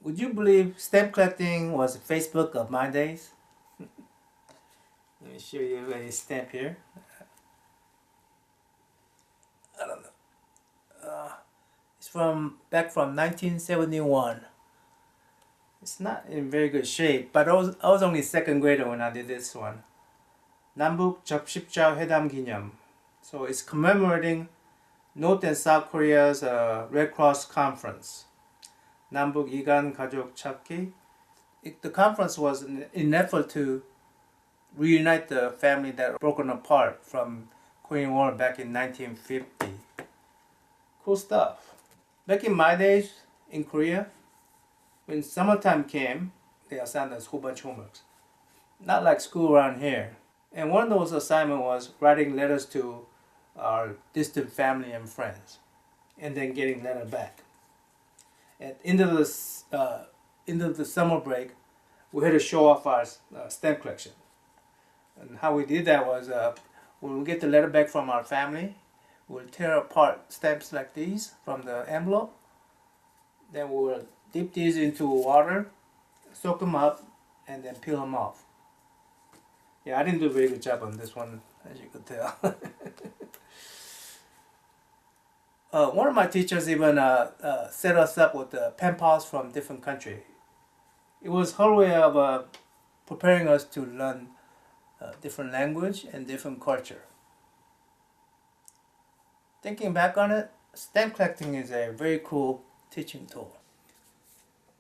Would you believe stamp collecting was Facebook of my days? Let me show you a stamp here. I don't know. It's from back from 1971. It's not in very good shape, but I was only second grader when I did this one. 남북 접십자 회담 기념. So it's commemorating North and South Korea's Red Cross conference. 남북 이간 가족 찾기. The conference was in an effort to reunite the family that were broken apart from Korean War back in 1950. Cool stuff. Back in my days in Korea, when summertime came, they assigned us a whole bunch of homeworks. Not like school around here. And one of those assignments was writing letters to our distant family and friends, and then getting letter back. At the end of the summer break, we had to show off our stamp collection. And how we did that was when we get the letter back from our family, we'll tear apart stamps like these from the envelope. Then we'll dip these into water, soak them up, and then peel them off. Yeah, I didn't do a very good job on this one, as you could tell. One of my teachers even set us up with pen pals from different countries. It was her way of preparing us to learn different language and different culture. Thinking back on it, stamp collecting is a very cool teaching tool.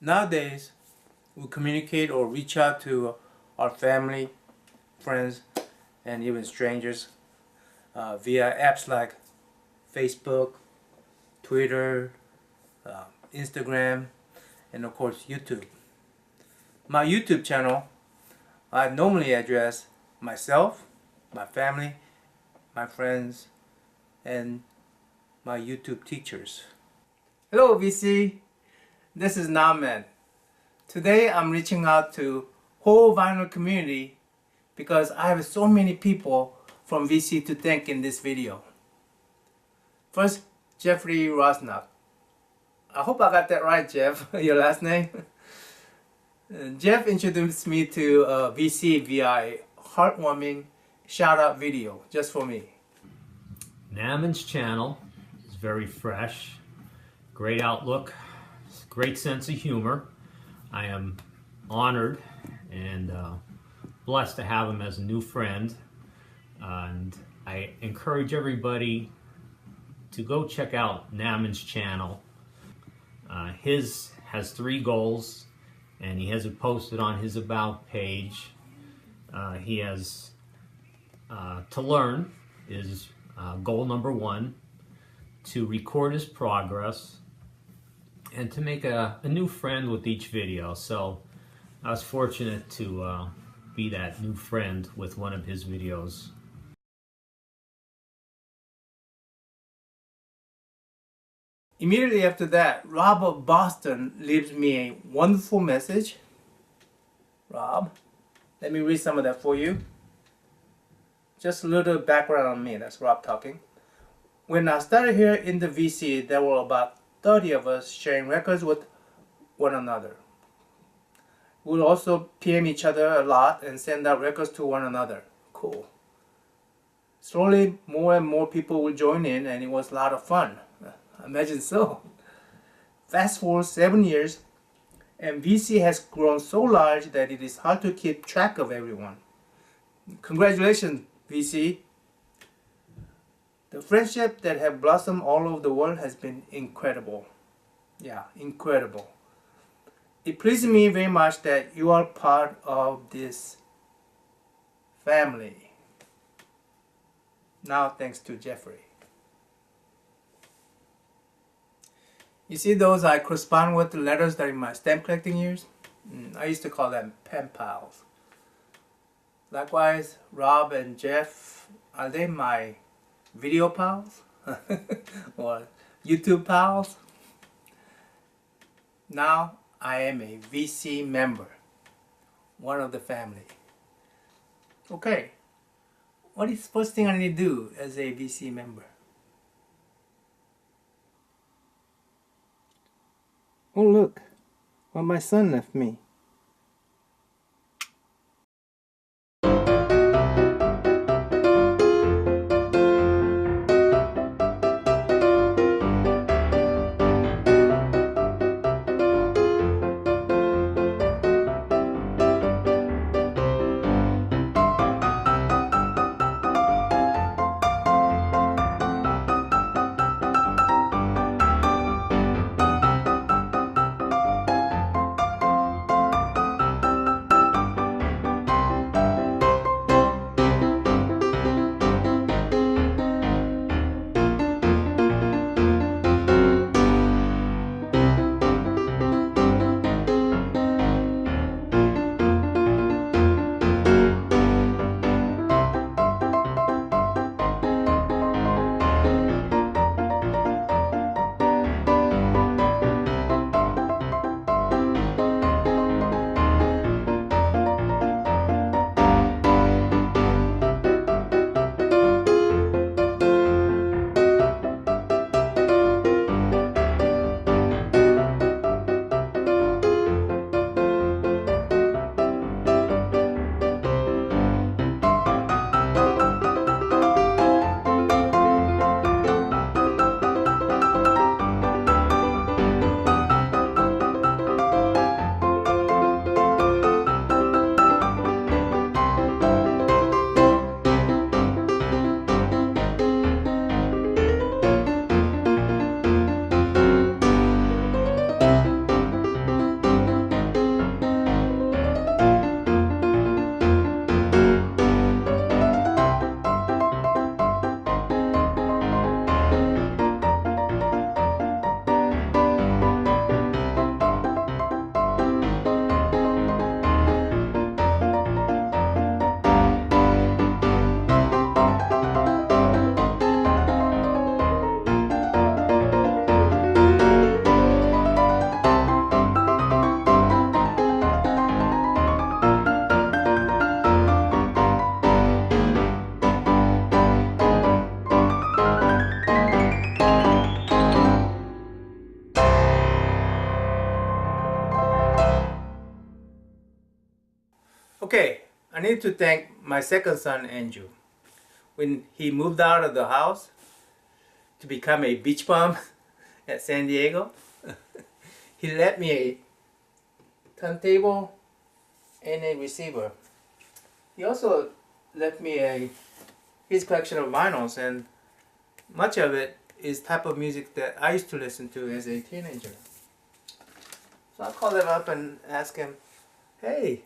Nowadays, we communicate or reach out to our family, friends, and even strangers via apps like Facebook, Twitter, Instagram, and of course YouTube. My YouTube channel, I normally address myself, my family, my friends, and my YouTube teachers. Hello VC, this is NammaN. Today I'm reaching out to whole vinyl community because I have so many people from VC to thank in this video. First, Jeffrey Rosnock. I hope I got that right, Jeff, your last name. Jeff introduced me to VC via a heartwarming shout out video just for me. NammaN's channel is very fresh, great outlook, great sense of humor. I am honored and blessed to have him as a new friend, and I encourage everybody to go check out NammaN's channel. His has 3 goals, and he has it posted on his About page. He has to learn is goal number 1, to record his progress, and to make a new friend with each video. So I was fortunate to be that new friend with one of his videos. Immediately after that, Rob of Boston leaves me a wonderful message. Rob, let me read some of that for you. Just a little background on me, that's Rob talking. When I started here in the VC, there were about 30 of us sharing records with one another. We would also PM each other a lot and send out records to one another. Cool. Slowly, more and more people would join in, and it was a lot of fun. Imagine so. Fast forward 7 years, and VC has grown so large that it is hard to keep track of everyone. Congratulations, VC. The friendship that have blossomed all over the world has been incredible. Yeah, incredible. It pleases me very much that you are part of this family. Now thanks to Jeffrey. You see those I correspond with the letters during my stamp collecting years? I used to call them pen pals. Likewise, Rob and Jeff, are they my video pals? Or YouTube pals? Now I am a VC member, one of the family. Okay, what is the first thing I need to do as a VC member? Oh look, what my son left me. Okay, I need to thank my second son, Andrew. When he moved out of the house to become a beach bum at San Diego, he left me a turntable and a receiver. He also left me his collection of vinyls, and much of it is type of music that I used to listen to as a teenager. So I called him up and asked him, hey,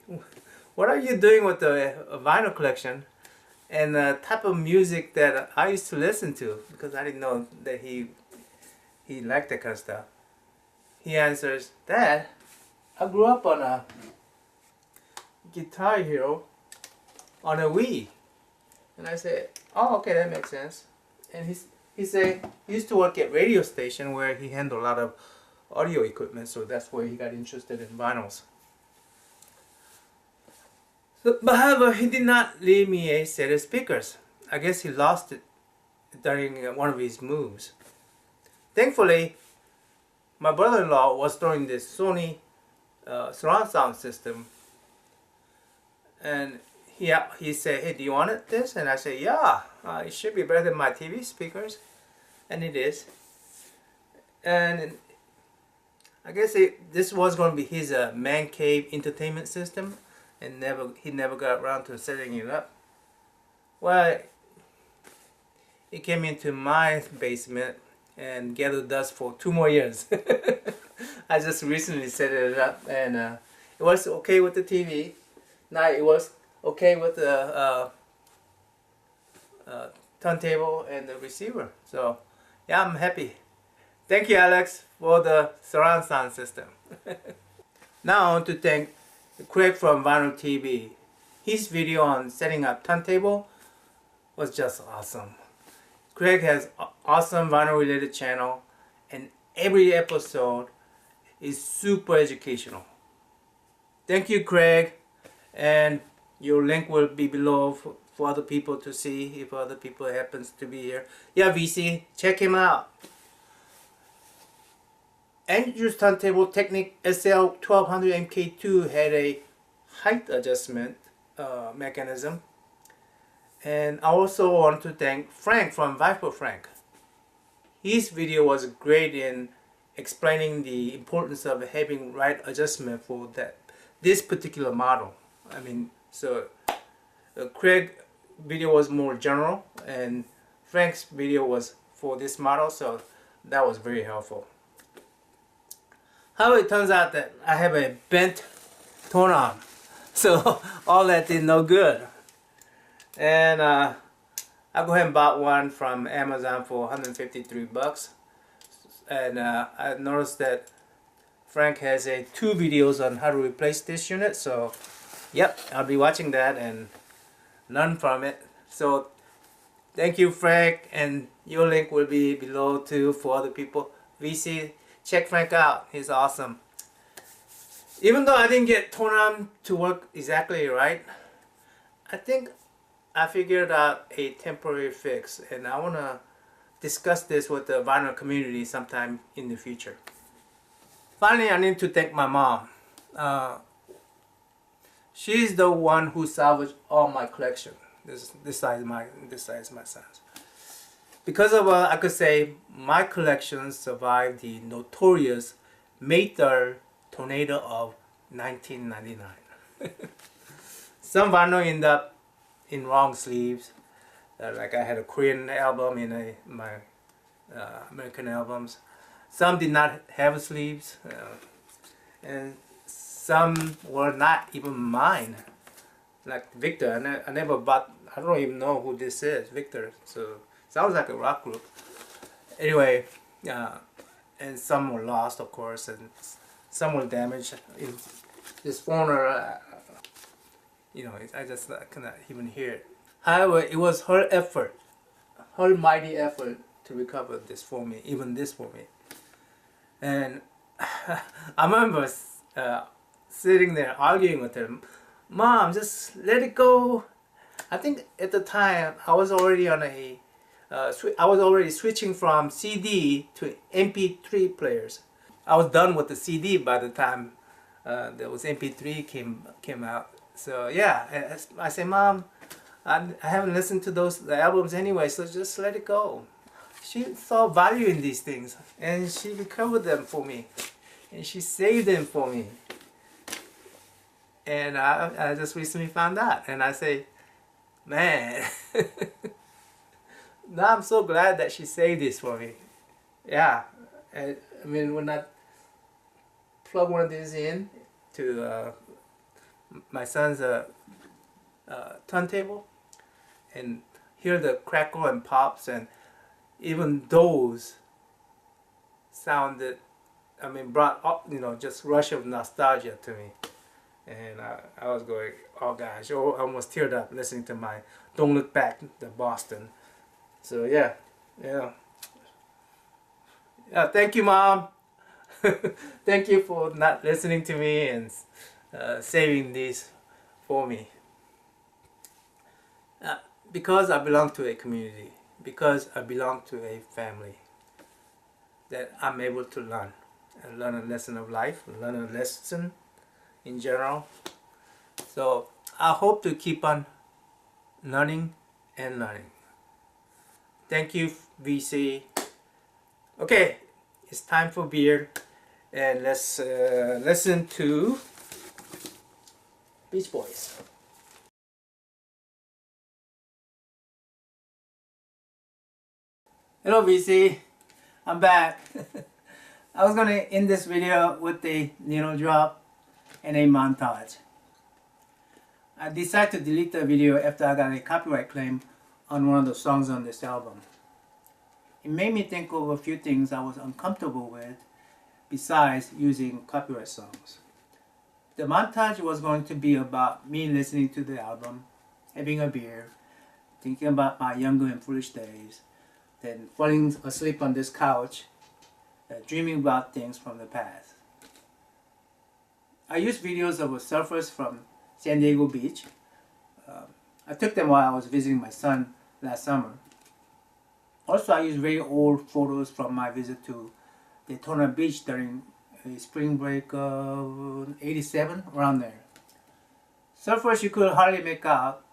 what are you doing with the vinyl collection and the type of music that I used to listen to? Because I didn't know that he liked that kind of stuff. He answers, Dad, I grew up on a Guitar Hero on a Wii. And I said, oh, okay, that makes sense. And he said he used to work at radio station where he handled a lot of audio equipment, so that's where he got interested in vinyls. But however, he did not leave me a set of speakers. I guess he lost it during one of his moves. Thankfully, my brother-in-law was throwing this Sony surround sound system, and he said, hey, do you want this? And I said, yeah, it should be better than my TV speakers. And it is. And I guess this was going to be his man cave entertainment system, and he never got around to setting it up. Well, it came into my basement and gathered dust for 2 more years. I just recently set it up, and it was okay with the TV. Now it was okay with the turntable and the receiver. So yeah, I'm happy. Thank you, Alex, for the surround sound system. Now I want to thank Craig from Vinyl TV. His video on setting up turntable was just awesome. Craig has awesome vinyl related channel, and every episode is super educational. Thank you, Craig, and your link will be below for other people to see if other people happens to be here. Yeah, VC, check him out. Andrew's turntable Technic SL1200 MK2 had a height adjustment mechanism. And I also want to thank Frank from Viper Frank. His video was great in explaining the importance of having right adjustment for this particular model. I mean, so Craig's video was more general and Frank's video was for this model, so that was very helpful. However, it turns out that I have a bent tone arm, so all that did no good. And I go ahead and bought one from Amazon for 153 bucks. And I noticed that Frank has 2 videos on how to replace this unit, so yep, I'll be watching that and learn from it. So thank you, Frank, and your link will be below too for other people. VC, check Frank out, he's awesome. Even though I didn't get tone arm to work exactly right, I think I figured out a temporary fix, and I want to discuss this with the vinyl community sometime in the future. Finally, I need to thank my mom. She's the one who salvaged all my collection. This side is my son's. Because of I could say my collection survived the notorious May 3rd tornado of 1999. Some vinyl end up in wrong sleeves. Like I had a Korean album in my American albums. Some did not have sleeves, and some were not even mine. Like Victor, I never bought. I don't even know who this is, Victor. So sounds like a rock group. Anyway, and some were lost, of course, and some were damaged. This phoner, you know, I cannot even hear it. However, it was her effort, her mighty effort to recover this for me, even this for me. And I remember sitting there arguing with her, "Mom, just let it go." I think at the time I was already on I was already switching from CD to MP3 players. I was done with the CD by the time there was MP3 came out. So yeah, I said, "Mom, I haven't listened to the albums anyway, so just let it go." She saw value in these things, and she recovered them for me, and she saved them for me. And I just recently found out, and I say, man, now I'm so glad that she saved this for me. Yeah, I mean, when I plug one of these in to my son's turntable and hear the crackle and pops, and even those sounded, I mean, brought up, you know, just rush of nostalgia to me. And I was going, oh gosh, I almost teared up listening to my Don't Look Back, the Boston. So yeah. Thank you, Mom. Thank you for not listening to me and saving these for me. Because I belong to a community, because I belong to a family, that I'm able to learn a lesson of life, learn a lesson in general. So I hope to keep on learning and learning. Thank you, VC. Okay, it's time for beer, and let's listen to Beach Boys. Hello, VC. I'm back. I was gonna end this video with a needle drop and a montage. I decided to delete the video after I got a copyright claim on one of the songs on this album. It made me think of a few things I was uncomfortable with besides using copyright songs. The montage was going to be about me listening to the album, having a beer, thinking about my younger and foolish days, then falling asleep on this couch, dreaming about things from the past. I used videos of surfers from San Diego Beach. I took them while I was visiting my son last summer. Also, I used very old photos from my visit to Daytona Beach during a spring break of '87, around there. Surfers, you could hardly make out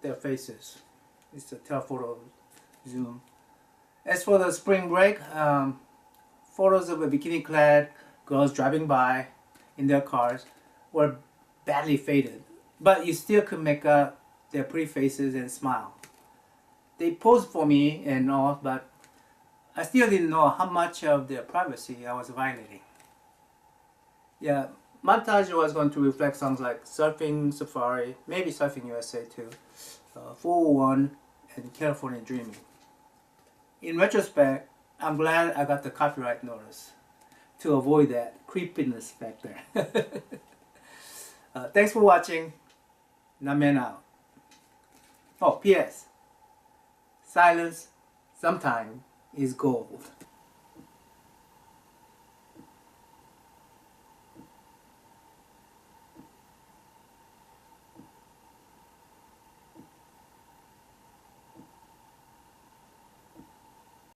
their faces. It's a telephoto zoom. As for the spring break, photos of a bikini-clad girls driving by in their cars were badly faded, but you still could make out their pretty faces and smile. They posed for me and all, but I still didn't know how much of their privacy I was violating. Yeah, montage was going to reflect songs like Surfing Safari, maybe Surfing USA too, 401, and California Dreaming. In retrospect, I'm glad I got the copyright notice to avoid that creepiness back there. Thanks for watching. NammaN out. Oh, P.S. Silence sometime is gold.